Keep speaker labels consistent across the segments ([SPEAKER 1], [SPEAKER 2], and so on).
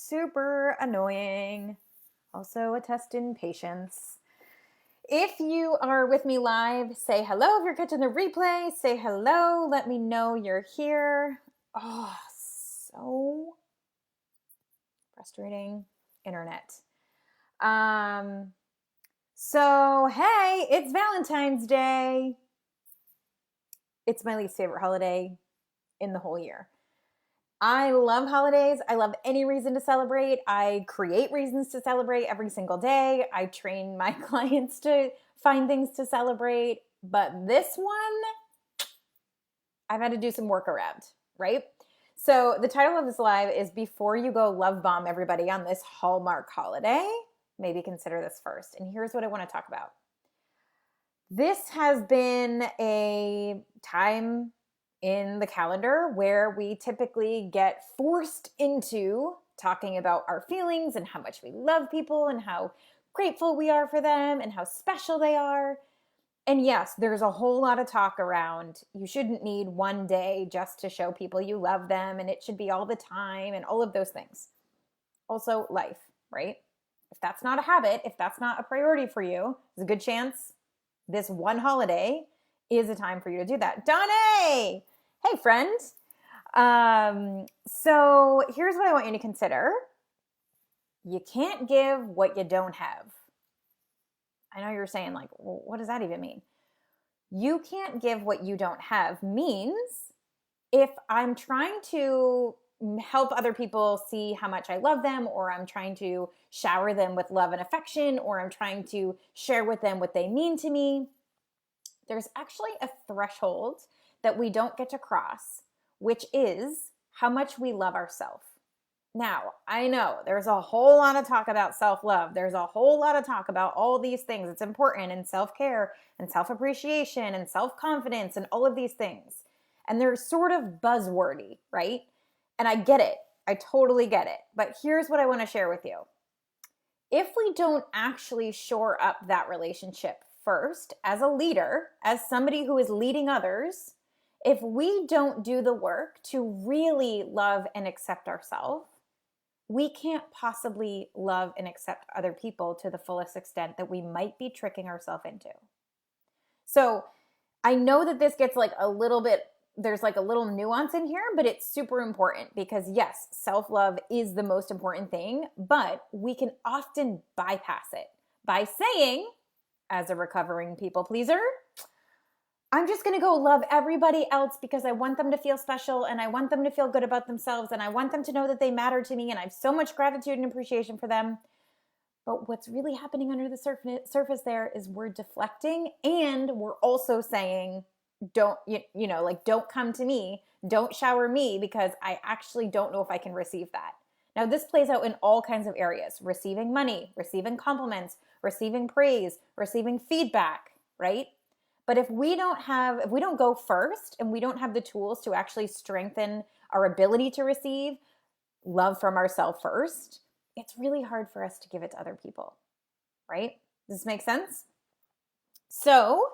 [SPEAKER 1] super annoying. Also a test in patience. If you are with me live, say hello. If you're catching the replay, say hello. Let me know you're here. Oh, so frustrating internet. So hey, it's Valentine's Day. It's my least favorite holiday in the whole year. I love holidays. I love any reason to celebrate. I create reasons to celebrate every single day. I train my clients to find things to celebrate. But this one, I've had to do some work around, right? So the title of this live is Before You Go Love Bomb Everybody on This Hallmark Holiday, maybe consider this first. And here's what I want to talk about. This has been a time in the calendar where we typically get forced into talking about our feelings and how much we love people and how grateful we are for them and how special they are. And yes, there's a whole lot of talk around you shouldn't need one day just to show people you love them, and it should be all the time and all of those things. Also, life, right? If that's not a habit, if that's not a priority for you, there's a good chance this one holiday is a time for you to do that. Donnie! Hey, friend. So here's what I want you to consider. You can't give what you don't have. I know you're saying, like, well, what does that even mean? You can't give what you don't have means if I'm trying to help other people see how much I love them, or I'm trying to shower them with love and affection, or I'm trying to share with them what they mean to me, there's actually a threshold that we don't get to cross, which is how much we love ourselves. Now, I know there's a whole lot of talk about self-love. There's a whole lot of talk about all these things. It's important, and self-care and self-appreciation and self-confidence and all of these things. And they're sort of buzzwordy, right? And I get it. I totally get it. But here's what I want to share with you. If we don't actually shore up that relationship first, as a leader, as somebody who is leading others, if we don't do the work to really love and accept ourselves, we can't possibly love and accept other people to the fullest extent that we might be tricking ourselves into. So I know that this gets like a little bit, there's like a little nuance in here, but it's super important because yes, self-love is the most important thing, but we can often bypass it by saying, as a recovering people pleaser, I'm just going to go love everybody else because I want them to feel special and I want them to feel good about themselves and I want them to know that they matter to me and I have so much gratitude and appreciation for them. But what's really happening under the surface there is we're deflecting, and we're also saying, don't come to me, don't shower me because I actually don't know if I can receive that. Now, this plays out in all kinds of areas: receiving money, receiving compliments, receiving praise, receiving feedback, right? But if we don't go first and we don't have the tools to actually strengthen our ability to receive love from ourselves first, it's really hard for us to give it to other people, right? Does this make sense? So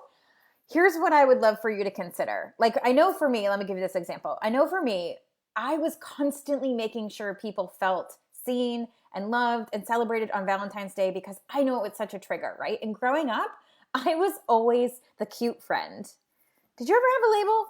[SPEAKER 1] here's what I would love for you to consider. Like, I know for me, let me give you this example. I know for me, I was constantly making sure people felt seen and loved and celebrated on Valentine's Day because I know it was such a trigger, right? And growing up, I was always the cute friend. Did you ever have a label?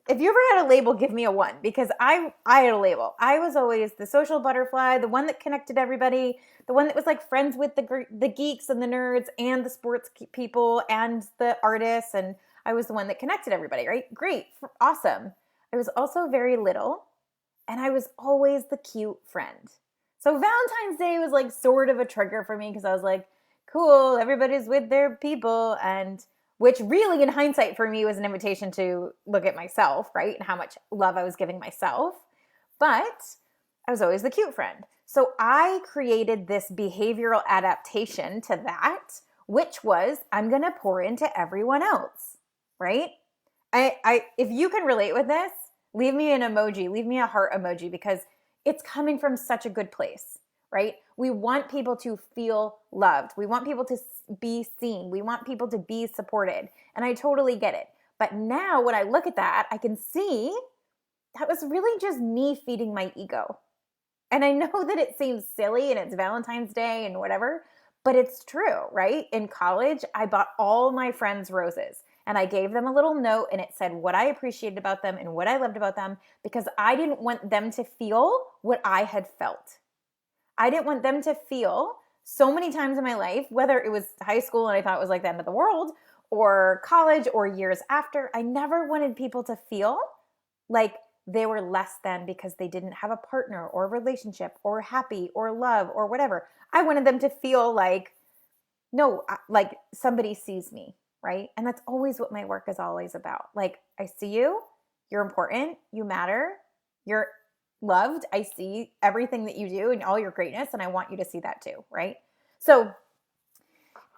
[SPEAKER 1] If you ever had a label, give me a 1, because I had a label. I was always the social butterfly, the one that connected everybody, the one that was like friends with the geeks and the nerds and the sports people and the artists, and I was the one that connected everybody, right? Great, awesome. I was also very little, and I was always the cute friend. So Valentine's Day was like sort of a trigger for me because I was like, cool, everybody's with their people, and which really in hindsight for me was an invitation to look at myself, right? And how much love I was giving myself. But I was always the cute friend. So I created this behavioral adaptation to that, which was I'm going to pour into everyone else, right? If you can relate with this, leave me an emoji, leave me a heart emoji, because it's coming from such a good place, right? We want people to feel loved. We want people to be seen. We want people to be supported. And I totally get it. But now when I look at that, I can see that was really just me feeding my ego. And I know that it seems silly and it's Valentine's Day and whatever, but it's true, right? In college, I bought all my friends roses and I gave them a little note and it said what I appreciated about them and what I loved about them because I didn't want them to feel what I had felt. I didn't want them to feel so many times in my life, whether it was high school and I thought it was like the end of the world or college or years after, I never wanted people to feel like they were less than because they didn't have a partner or a relationship or happy or love or whatever. I wanted them to feel like, no, like somebody sees me, right? And that's always what my work is always about. Like, I see you, you're important, you matter, you're loved. I see everything that you do and all your greatness, and I want you to see that too, right? So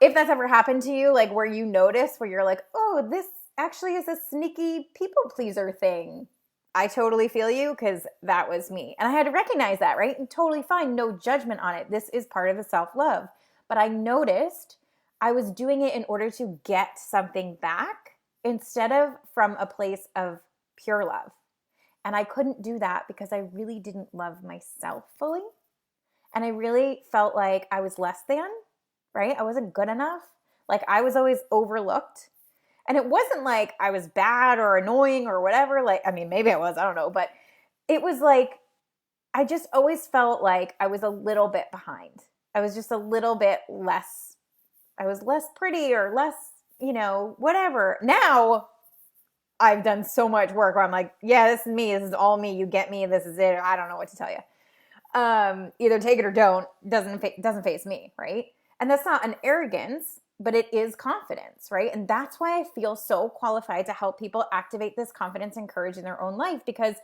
[SPEAKER 1] if that's ever happened to you, like where you notice where you're like, oh, this actually is a sneaky people pleaser thing, I totally feel you because that was me. And I had to recognize that, right? And totally fine, no judgment on it. This is part of the self-love. But I noticed I was doing it in order to get something back instead of from a place of pure love. And I couldn't do that because I really didn't love myself fully. And I really felt like I was less than, right? I wasn't good enough. Like I was always overlooked. And it wasn't like I was bad or annoying or whatever. Like, I mean, maybe I was, I don't know. But it was like, I just always felt like I was a little bit behind. I was just a little bit less, I was less pretty or less, whatever. Now I've done so much work where I'm like, yeah, this is me. This is all me. You get me. This is it. I don't know what to tell you. Either take it or don't. Doesn't face me, right? And that's not an arrogance, but it is confidence, right? And that's why I feel so qualified to help people activate this confidence and courage in their own life because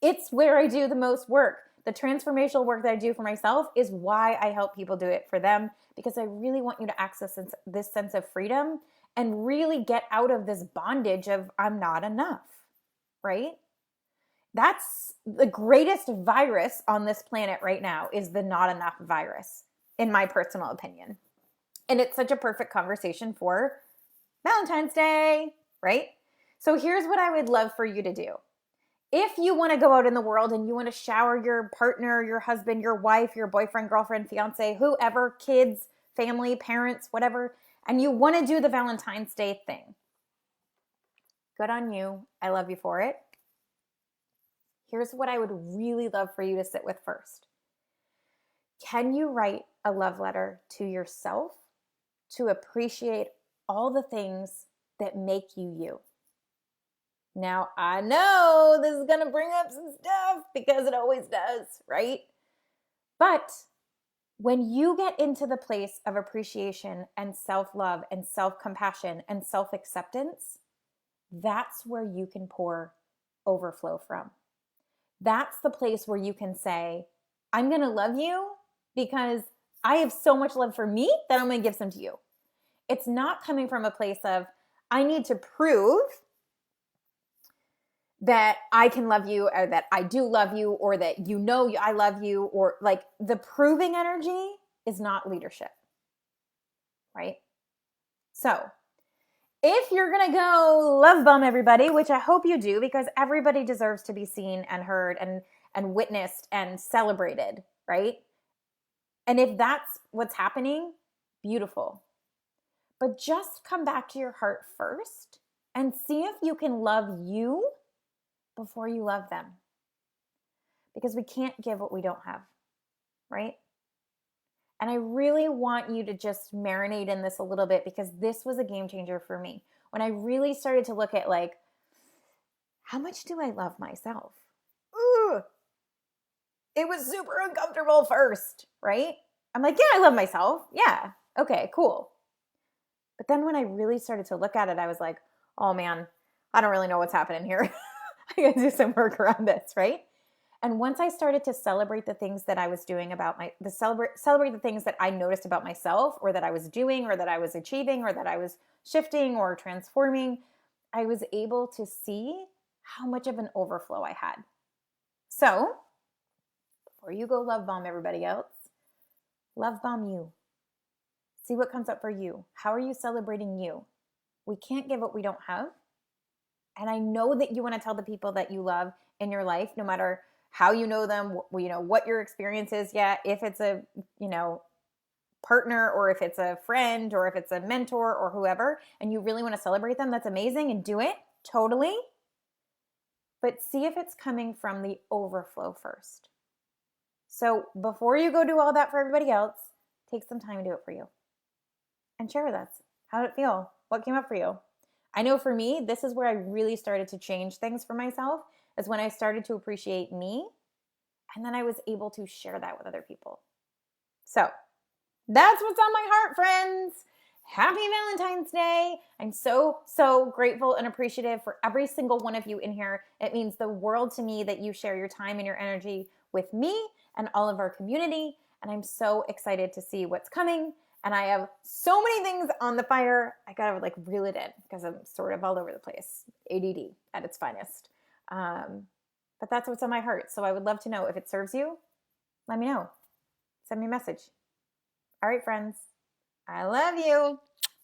[SPEAKER 1] it's where I do the most work. The transformational work that I do for myself is why I help people do it for them because I really want you to access this sense of freedom and really get out of this bondage of I'm not enough, right? That's the greatest virus on this planet right now is the not enough virus, in my personal opinion. And it's such a perfect conversation for Valentine's Day, right? So here's what I would love for you to do. If you want to go out in the world and you want to shower your partner, your husband, your wife, your boyfriend, girlfriend, fiance, whoever, kids, family, parents, whatever, and you want to do the Valentine's Day thing, good on you. I love you for it. Here's what I would really love for you to sit with first. Can you write a love letter to yourself to appreciate all the things that make you you? Now, I know this is going to bring up some stuff because it always does, right? But when you get into the place of appreciation and self-love and self-compassion and self-acceptance, that's where you can pour overflow from. That's the place where you can say, I'm going to love you because I have so much love for me that I'm going to give some to you. It's not coming from a place of, I need to prove that I can love you or that I do love you or that I love you, or like the proving energy is not leadership, right? So if you're going to go love bomb everybody, which I hope you do because everybody deserves to be seen and heard and witnessed and celebrated, right? And if that's what's happening, beautiful. But just come back to your heart first and see if you can love you before you love them. Because we can't give what we don't have, right? And I really want you to just marinate in this a little bit because this was a game changer for me. When I really started to look at like, how much do I love myself? Ooh, it was super uncomfortable first, right? I'm like, yeah, I love myself. Yeah, okay, cool. But then when I really started to look at it, I was like, oh man, I don't really know what's happening here. I gotta do some work around this, right? And once I started to celebrate the things that I was doing about celebrate the things that I noticed about myself or that I was doing or that I was achieving or that I was shifting or transforming, I was able to see how much of an overflow I had. So before you go love bomb everybody else, love bomb you. See what comes up for you. How are you celebrating you? We can't give what we don't have. And I know that you want to tell the people that you love in your life, no matter how you know them, what your experience is yet, if it's a, partner or if it's a friend or if it's a mentor or whoever, and you really want to celebrate them, that's amazing and do it totally. But see if it's coming from the overflow first. So before you go do all that for everybody else, take some time and do it for you. And share with us. How did it feel? What came up for you? I know for me, this is where I really started to change things for myself, is when I started to appreciate me, and then I was able to share that with other people. So that's what's on my heart, friends. Happy Valentine's Day. I'm so, so grateful and appreciative for every single one of you in here. It means the world to me that you share your time and your energy with me and all of our community. And I'm so excited to see what's coming. And I have so many things on the fire. I gotta reel it in because I'm sort of all over the place. ADD at its finest. But that's what's on my heart. So I would love to know if it serves you. Let me know. Send me a message. All right, friends. I love you.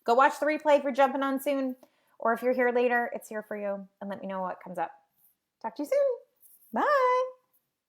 [SPEAKER 1] Go watch the replay if you're jumping on soon. Or if you're here later, it's here for you. And let me know what comes up. Talk to you soon. Bye.